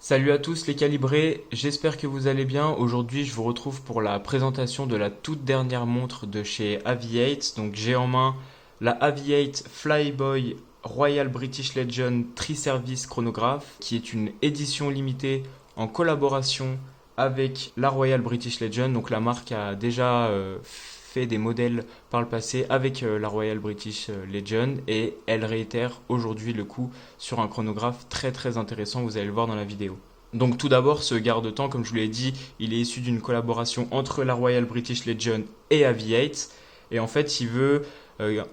Salut à tous les calibrés, j'espère que vous allez bien. Aujourd'hui, je vous retrouve pour la présentation de la toute dernière montre de chez Aviate. Donc, j'ai en main la Aviate Flyboy Royal British Legend Tri-Service Chronographe, qui est une édition limitée en collaboration avec la Royal British Legend. Donc, la marque a déjà fait des modèles par le passé avec la Royal British Legend et elle réitère aujourd'hui le coup sur un chronographe très très intéressant, vous allez le voir dans la vidéo. Donc tout d'abord, ce garde-temps, comme je vous l'ai dit, il est issu d'une collaboration entre la Royal British Legend et Aviate. Et en fait, il veut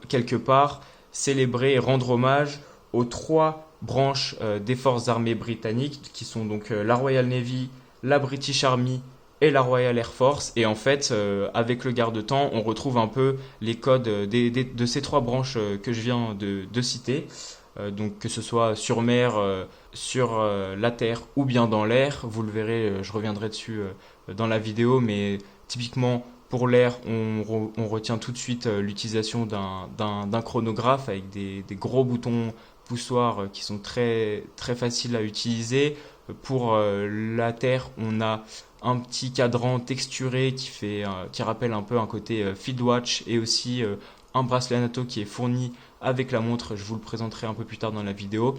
quelque part célébrer et rendre hommage aux trois branches des forces armées britanniques, qui sont donc la Royal Navy, la British Army et la Royal Air Force. Et en fait, avec le garde-temps, on retrouve un peu les codes de ces trois branches que je viens de citer. Donc que ce soit sur mer, sur la terre ou bien dans l'air, vous le verrez, je reviendrai dessus dans la vidéo, mais typiquement pour l'air, on retient tout de suite l'utilisation d'un chronographe avec des gros boutons poussoirs qui sont très, très faciles à utiliser. Pour la terre, on a un petit cadran texturé qui rappelle un peu un côté field watch et aussi un bracelet anneau qui est fourni avec la montre, je vous le présenterai un peu plus tard dans la vidéo.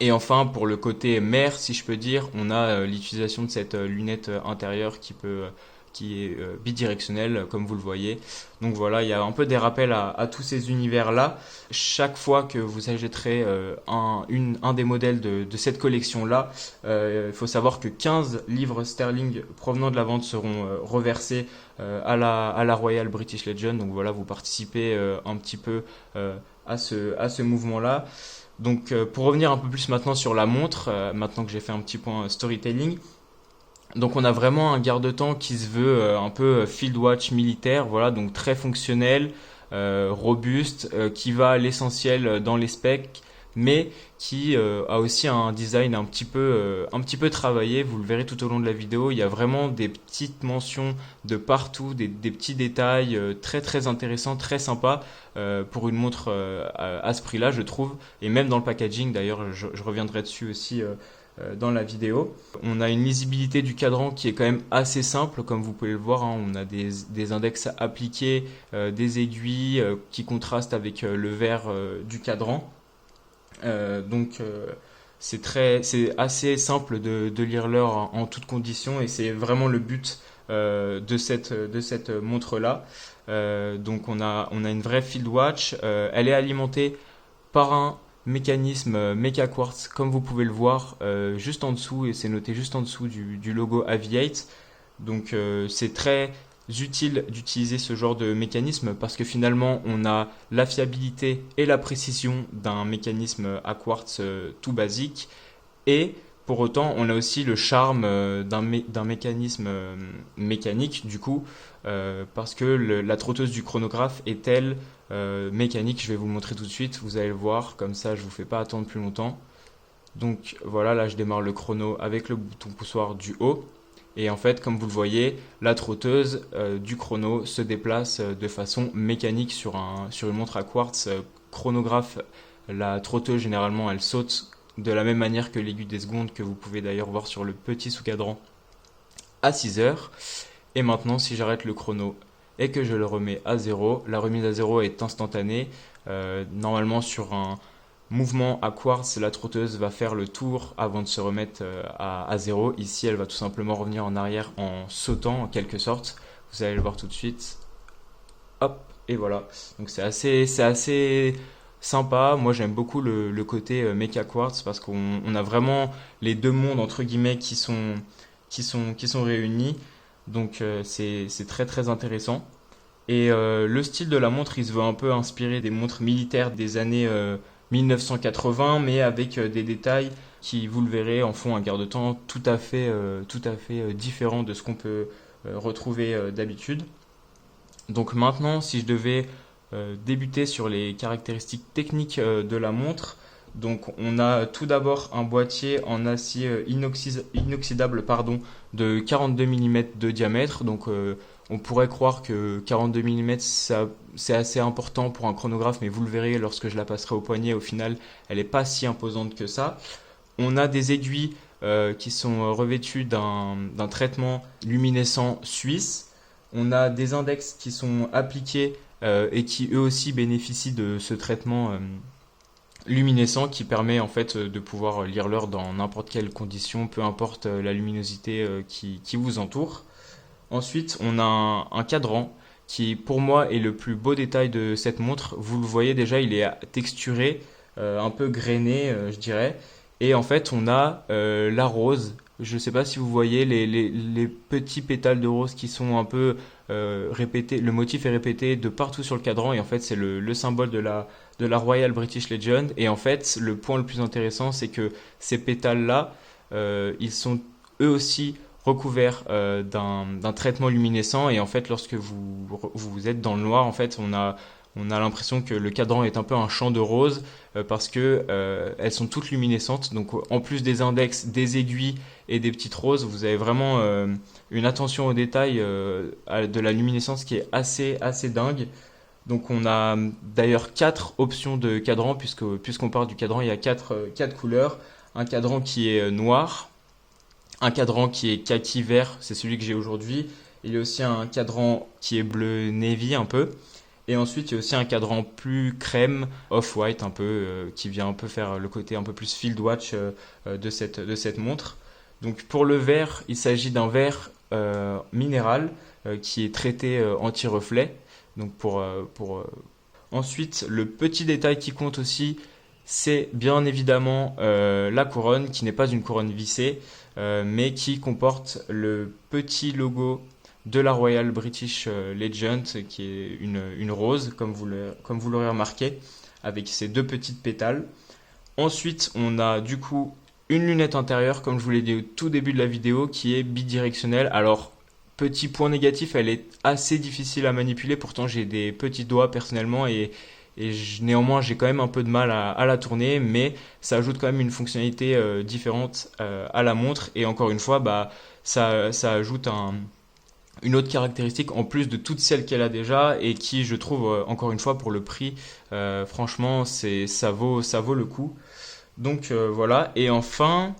Et enfin, pour le côté mer, si je peux dire, on a l'utilisation de cette lunette intérieure qui est bidirectionnelle, comme vous le voyez. Donc voilà, il y a un peu des rappels à tous ces univers-là. Chaque fois que vous achèterez un des modèles de cette collection-là, il faut savoir que 15 livres sterling provenant de la vente seront reversés à la Royal British Legend. Donc voilà, vous participez un petit peu à ce mouvement-là. Donc pour revenir un peu plus maintenant sur la montre, maintenant que j'ai fait un petit point storytelling, donc on a vraiment un garde-temps qui se veut un peu field watch militaire, voilà, donc très fonctionnel, robuste, qui va à l'essentiel dans les specs, mais qui a aussi un design un petit peu travaillé. Vous le verrez tout au long de la vidéo. Il y a vraiment des petites mentions de partout, des petits détails très très intéressants, très sympas pour une montre à ce prix-là, je trouve. Et même dans le packaging, d'ailleurs, je reviendrai dessus aussi dans la vidéo. On a une lisibilité du cadran qui est quand même assez simple, comme vous pouvez le voir, hein. On a des index appliqués, des aiguilles qui contrastent avec le vert du cadran. C'est assez simple de lire l'heure en toutes conditions et c'est vraiment le but de cette montre-là. Donc on a une vraie field watch. Elle est alimentée par un mécanisme Mecha Quartz, comme vous pouvez le voir juste en dessous, et c'est noté juste en dessous du logo Aviate. Donc c'est très utile d'utiliser ce genre de mécanisme parce que finalement on a la fiabilité et la précision d'un mécanisme à quartz tout basique, et pour autant on a aussi le charme d'un mécanisme mécanique du coup, parce que la trotteuse du chronographe est elle mécanique. Je vais vous le montrer tout de suite, vous allez le voir, comme ça je vous fais pas attendre plus longtemps. Donc voilà, là je démarre le chrono avec le bouton poussoir du haut. Et en fait, comme vous le voyez, la trotteuse du chrono se déplace de façon mécanique sur une montre à quartz chronographe. La trotteuse, généralement, elle saute de la même manière que l'aiguille des secondes, que vous pouvez d'ailleurs voir sur le petit sous-cadran à 6 heures. Et maintenant, si j'arrête le chrono et que je le remets à 0, la remise à 0 est instantanée. Normalement, sur un mouvement à quartz, la trotteuse va faire le tour avant de se remettre à 0. Ici, elle va tout simplement revenir en arrière en sautant en quelque sorte. Vous allez le voir tout de suite. Hop, et voilà. Donc c'est assez sympa. Moi, j'aime beaucoup le côté Mecha Quartz parce qu'on a vraiment les deux mondes entre guillemets qui sont réunis. Donc c'est très très intéressant. Et le style de la montre, il se veut un peu inspiré des montres militaires des années 1980, mais avec des détails qui, vous le verrez, en font un garde-temps tout à fait différent de ce qu'on peut retrouver d'habitude. Donc maintenant, si je devais débuter sur les caractéristiques techniques de la montre, donc on a tout d'abord un boîtier en acier inoxydable de 42 mm de diamètre. Donc on pourrait croire que 42 mm c'est assez important pour un chronographe, mais vous le verrez lorsque je la passerai au poignet, au final elle n'est pas si imposante que ça. On a des aiguilles qui sont revêtus d'un traitement luminescent suisse. On a des index qui sont appliqués et qui eux aussi bénéficient de ce traitement luminescent qui permet en fait de pouvoir lire l'heure dans n'importe quelle condition, peu importe la luminosité qui vous entoure. Ensuite, on a un cadran qui pour moi est le plus beau détail de cette montre. Vous le voyez déjà, il est texturé, un peu grainé, je dirais. Et en fait, on a la rose. Je ne sais pas si vous voyez les petits pétales de rose qui sont un peu répétés. Le motif est répété de partout sur le cadran et en fait, c'est le symbole de la Royal British Legion. Et en fait, le point le plus intéressant, c'est que ces pétales-là, ils sont eux aussi recouverts d'un traitement luminescent. Et en fait, lorsque vous êtes dans le noir, en fait, on a l'impression que le cadran est un peu un champ de roses parce que elles sont toutes luminescentes. Donc en plus des index, des aiguilles et des petites roses, vous avez vraiment une attention au détail de la luminescence qui est assez dingue. Donc on a d'ailleurs quatre options de cadran puisqu'on part du cadran, il y a quatre couleurs. Un cadran qui est noir, un cadran qui est kaki vert, c'est celui que j'ai aujourd'hui. Il y a aussi un cadran qui est bleu navy un peu. Et ensuite, il y a aussi un cadran plus crème, off-white, un peu, qui vient un peu faire le côté un peu plus field watch de cette montre. Donc pour le verre, il s'agit d'un verre minéral qui est traité anti-reflet. Donc Ensuite, le petit détail qui compte aussi, c'est bien évidemment la couronne, qui n'est pas une couronne vissée, mais qui comporte le petit logo de la Royal British Legion, qui est une rose, comme vous l'aurez remarqué, avec ses deux petites pétales. Ensuite, on a du coup une lunette intérieure, comme je vous l'ai dit au tout début de la vidéo, qui est bidirectionnelle. Alors, petit point négatif, elle est assez difficile à manipuler, pourtant j'ai des petits doigts personnellement néanmoins j'ai quand même un peu de mal à la tourner, mais ça ajoute quand même une fonctionnalité différente à la montre, et encore une fois, ça ajoute une autre caractéristique en plus de toutes celles qu'elle a déjà et qui, je trouve, encore une fois, pour le prix, franchement, ça vaut le coup. Donc voilà. Et enfin,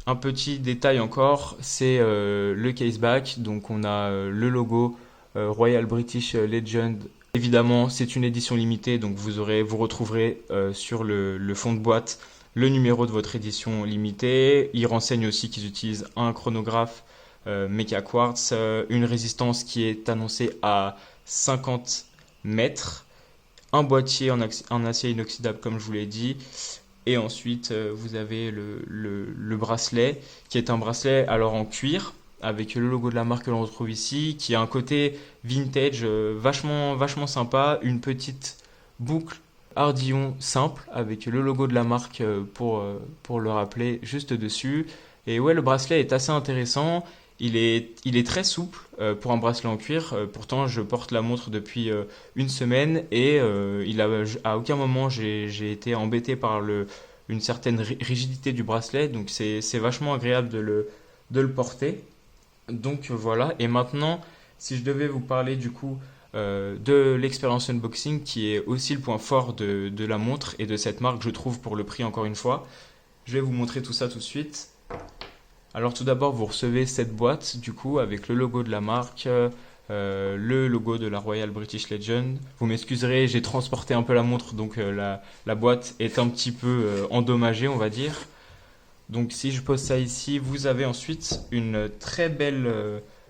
un petit détail encore, c'est le caseback. Donc on a le logo Royal British Legend. Évidemment, c'est une édition limitée, donc vous retrouverez sur le fond de boîte le numéro de votre édition limitée. Il renseigne aussi qu'ils utilisent un chronographe Mecha Quartz, une résistance qui est annoncée à 50 mètres, un boîtier en acier inoxydable comme je vous l'ai dit, et ensuite vous avez le bracelet qui est un bracelet alors en cuir avec le logo de la marque que l'on retrouve ici, qui a un côté vintage vachement sympa, une petite boucle Ardillon simple avec le logo de la marque pour le rappeler juste dessus. Et ouais, le bracelet est assez intéressant. Il est très souple pour un bracelet en cuir. Pourtant, je porte la montre depuis une semaine et à aucun moment j'ai été embêté par une certaine rigidité du bracelet. Donc c'est vachement agréable de le porter. Donc voilà. Et maintenant, si je devais vous parler du coup de l'expérience unboxing, qui est aussi le point fort de la montre et de cette marque, je trouve, pour le prix encore une fois, je vais vous montrer tout ça tout de suite. Alors tout d'abord, vous recevez cette boîte du coup avec le logo de la marque, le logo de la Royal British Legion. Vous m'excuserez, j'ai transporté un peu la montre, donc la boîte est un petit peu endommagée, on va dire. Donc si je pose ça ici, vous avez ensuite une très belle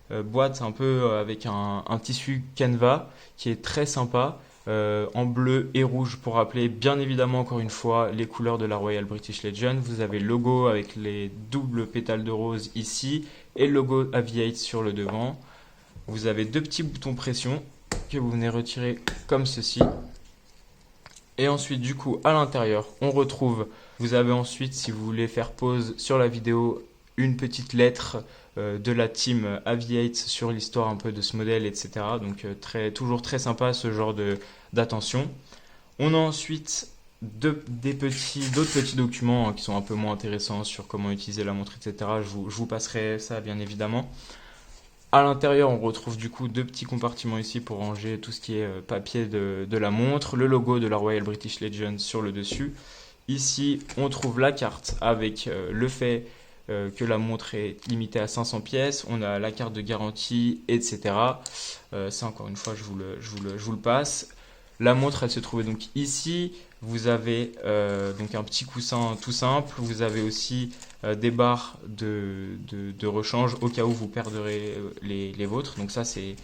boîte un peu avec un tissu canevas qui est très sympa. En bleu et rouge pour rappeler bien évidemment encore une fois les couleurs de la Royal British Legion. Vous avez le logo avec les doubles pétales de rose ici et le logo Aviate sur le devant. Vous avez deux petits boutons pression que vous venez retirer comme ceci. Et ensuite du coup à l'intérieur vous avez ensuite, si vous voulez faire pause sur la vidéo, une petite lettre de la team Aviate sur l'histoire un peu de ce modèle, etc. Donc toujours très sympa ce genre d'attention. On a ensuite d'autres petits documents qui sont un peu moins intéressants sur comment utiliser la montre, etc. Je vous passerai ça bien évidemment. À l'intérieur, on retrouve du coup deux petits compartiments ici pour ranger tout ce qui est papier de la montre, le logo de la Royal British Legion sur le dessus. Ici, on trouve la carte avec le fait que la montre est limitée à 500 pièces. On a la carte de garantie, etc. Ça, encore une fois, je vous le passe. La montre, elle se trouvait donc ici. Vous avez donc un petit coussin tout simple. Vous avez aussi des barres de rechange au cas où vous perdrez les vôtres. Donc ça, c'est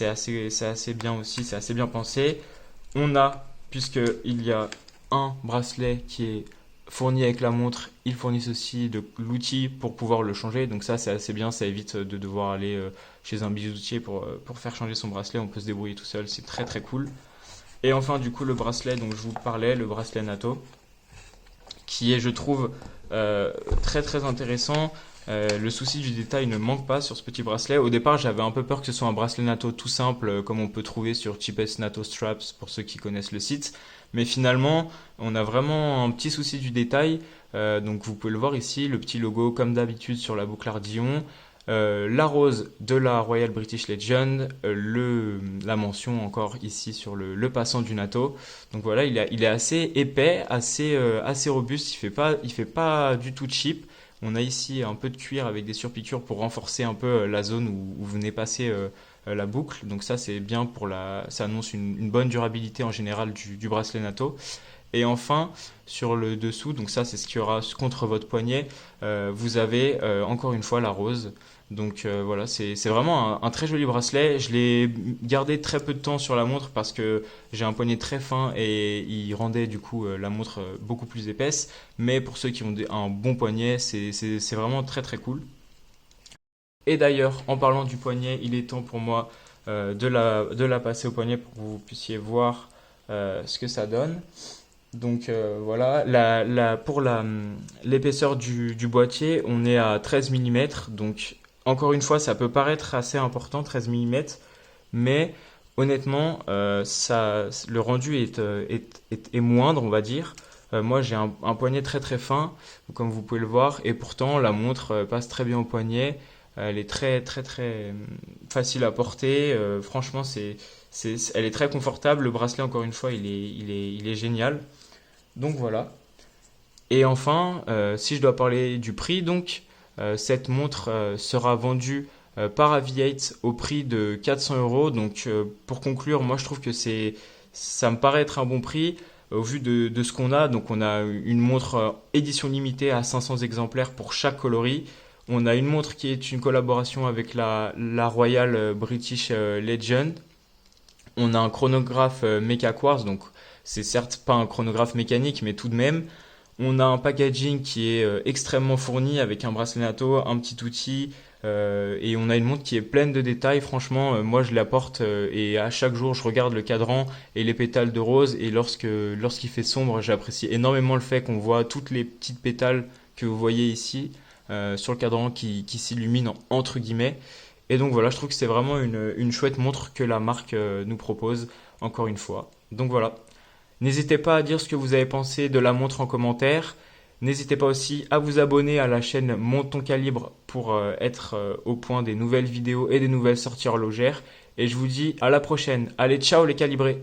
assez bien aussi, c'est assez bien pensé. On a, puisqu'il y a un bracelet qui est fourni avec la montre, ils fournissent aussi l'outil pour pouvoir le changer. Donc ça, c'est assez bien, ça évite de devoir aller chez un bijoutier pour faire changer son bracelet. On peut se débrouiller tout seul, c'est très très cool. Et enfin, du coup, le bracelet dont je vous parlais, le bracelet NATO, qui est, je trouve, très très intéressant. Le souci du détail ne manque pas sur ce petit bracelet. Au départ, j'avais un peu peur que ce soit un bracelet NATO tout simple, comme on peut trouver sur Cheapest NATO Straps pour ceux qui connaissent le site. Mais finalement, on a vraiment un petit souci du détail. Donc vous pouvez le voir ici, le petit logo comme d'habitude sur la boucle Ardillon. La rose de la Royal British Legion, la mention encore ici sur le passant du NATO. Donc voilà, il est assez épais, assez robuste, il fait pas du tout cheap. On a ici un peu de cuir avec des surpiqûres pour renforcer un peu la zone où vous venez passer la boucle. Donc ça c'est bien ça annonce une bonne durabilité en général du bracelet NATO. Et enfin, sur le dessous, donc ça c'est ce qu'il y aura contre votre poignet, vous avez encore une fois la rose. Donc voilà, c'est vraiment un très joli bracelet. Je l'ai gardé très peu de temps sur la montre parce que j'ai un poignet très fin et il rendait du coup la montre beaucoup plus épaisse. Mais pour ceux qui ont un bon poignet, c'est vraiment très très cool. Et d'ailleurs, en parlant du poignet, il est temps pour moi de la passer au poignet pour que vous puissiez voir ce que ça donne. Donc voilà, pour l'épaisseur du boîtier, on est à 13 mm. Donc encore une fois, ça peut paraître assez important, 13 mm, mais honnêtement, le rendu est moindre, on va dire. Moi, j'ai un poignet très très fin, comme vous pouvez le voir, et pourtant la montre passe très bien au poignet. Elle est très très très facile à porter. Franchement, elle est très confortable. Le bracelet, encore une fois, il est génial. Donc voilà. Et enfin, si je dois parler du prix, donc cette montre sera vendue par Aviate au prix de 400 euros. Donc pour conclure, moi je trouve que ça me paraît être un bon prix au vu de ce qu'on a. Donc on a une montre édition limitée à 500 exemplaires pour chaque coloris. On a une montre qui est une collaboration avec la Royal British Legion. On a un chronographe Mecha Quartz, donc c'est certes pas un chronographe mécanique, mais tout de même. On a un packaging qui est extrêmement fourni avec un bracelet NATO, un petit outil, et on a une montre qui est pleine de détails. Franchement, moi je la porte et à chaque jour je regarde le cadran et les pétales de rose. Et lorsqu'il fait sombre, j'apprécie énormément le fait qu'on voit toutes les petites pétales que vous voyez ici sur le cadran qui s'illuminent entre guillemets. Et donc voilà, je trouve que c'est vraiment une chouette montre que la marque nous propose, encore une fois. Donc voilà. N'hésitez pas à dire ce que vous avez pensé de la montre en commentaire. N'hésitez pas aussi à vous abonner à la chaîne Monte ton calibre pour être au point des nouvelles vidéos et des nouvelles sorties horlogères. Et je vous dis à la prochaine. Allez, ciao les calibrés!